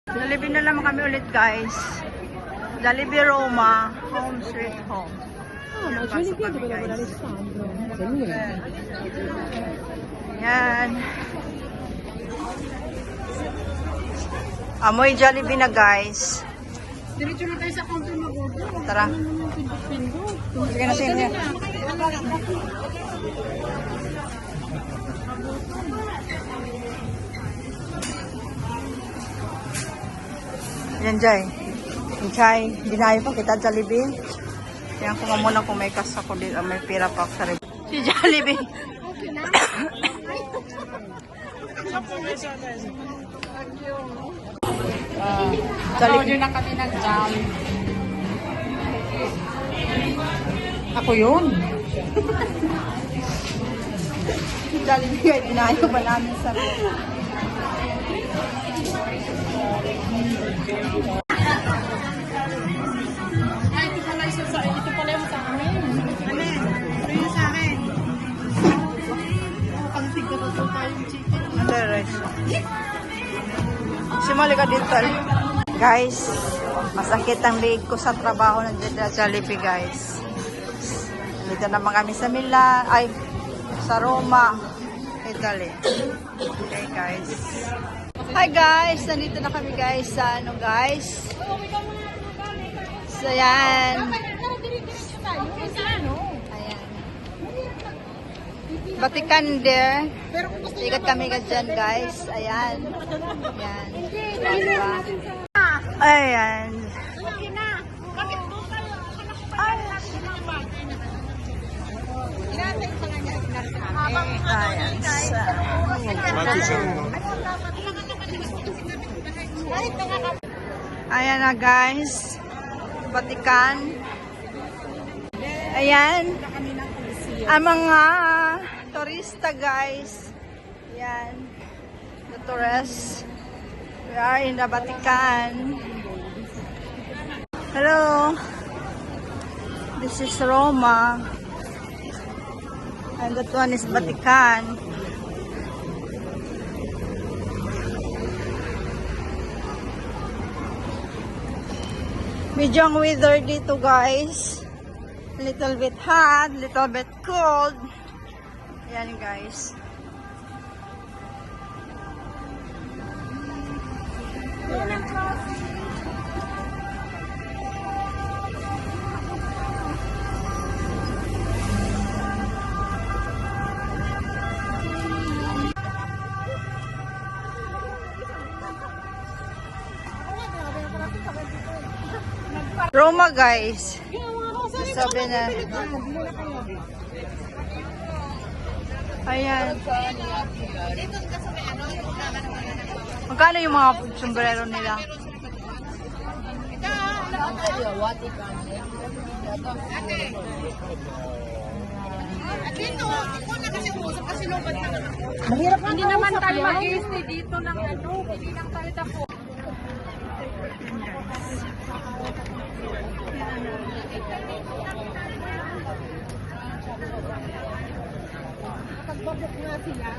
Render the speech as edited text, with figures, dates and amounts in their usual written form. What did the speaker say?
Jollibee na naman kami ulit guys. Jollibee Roma, home sweet home. Yan. Amoy Jollibee na guys. Diretso na tayo sa counter mag-order. Tara. Sige na sige. Yan Jai. Jai, dinayo pa kita Jollibee. Yan ko muna kung may kas ako dito, may pira pa ako sa rib. Si Jollibee. Okay na. Jollibee na kami ng jam. Ako yun. Jollibee, dinayo ba namin sa rib? Ay, ito pala yung sa amin. Ano? Ito yung sa akin. Pang tigda-tigda tayong chicken. Under rice. Simali ka dito. Guys, masakit ang leg ko sa trabaho ng Jollibee guys. Dito naman kami sa Milan. Ay, sa Roma, Italy. Okay guys. Hi guys, nandito na kami guys sa ano guys. So yan. Ayan. Vatican there. Ikat kami ka dyan guys. Ayan. Ayan. Diba? Ayan. Ayan na guys. Vatican. Ayan. Ang mga turista guys. Ayan. The tourists. We are in the Vatican. Hello. This is Roma. And that one is Vatican. Medyo ang weather dito guys. Little bit hot, little bit cold. Ayan guys. Roma guys. Sabi na. Ayan. Magkano yung mga sombrero nila? Mahirap hindi naman tayo mag-i-stay dito ng ano, hindi lang tayo tapo. Pagbabok nga sila.